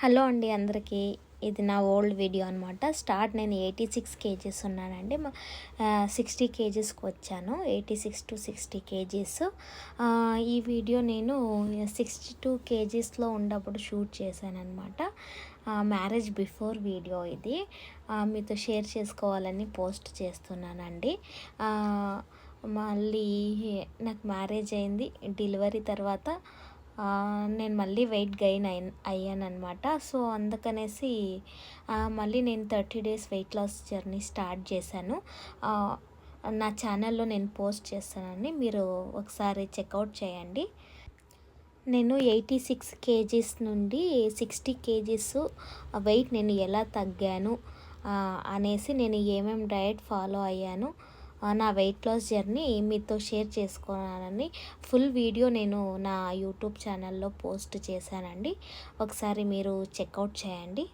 Hello అండి అందరికీ. ఇది నా ఓల్డ్ వీడియో అనమాట. నేను 86 కేజీస్ ఉన్నానండి. 60 కేజీస్కి వచ్చాను. 86 to 60 కేజీస్. ఈ వీడియో నేను 62 కేజీస్లో ఉన్నప్పుడు షూట్ చేశానమాట. మ్యారేజ్ బిఫోర్ వీడియో ఇది. మీతో షేర్ చేసుకోవాలని పోస్ట్ చేస్తున్నానండి. మళ్ళీ నాకు మ్యారేజ్ అయింది. డెలివరీ తర్వాత నేను మళ్ళీ వెయిట్ గెయిన్ అయ్యానమాట. సో అందుకనేసి మళ్ళీ నేను 30 days weight loss journey start చేశాను. నా ఛానల్లో నేను పోస్ట్ చేస్తానండి, మీరు ఒకసారి చెక్అవుట్ చేయండి. నేను 86 కేజీస్ నుండి 60 కేజీస్ వెయిట్ నేను ఎలా తగ్గాను అనేసి నేను ఏమేమి డయట్ ఫాలో అయ్యాను, నా వెయిట్ లాస్ జర్నీ మీతో షేర్ చేసుకోవాలని ఫుల్ వీడియో నేను నా యూట్యూబ్ ఛానల్లో పోస్ట్ చేశానండి. ఒకసారి మీరు చెక్అవుట్ చేయండి.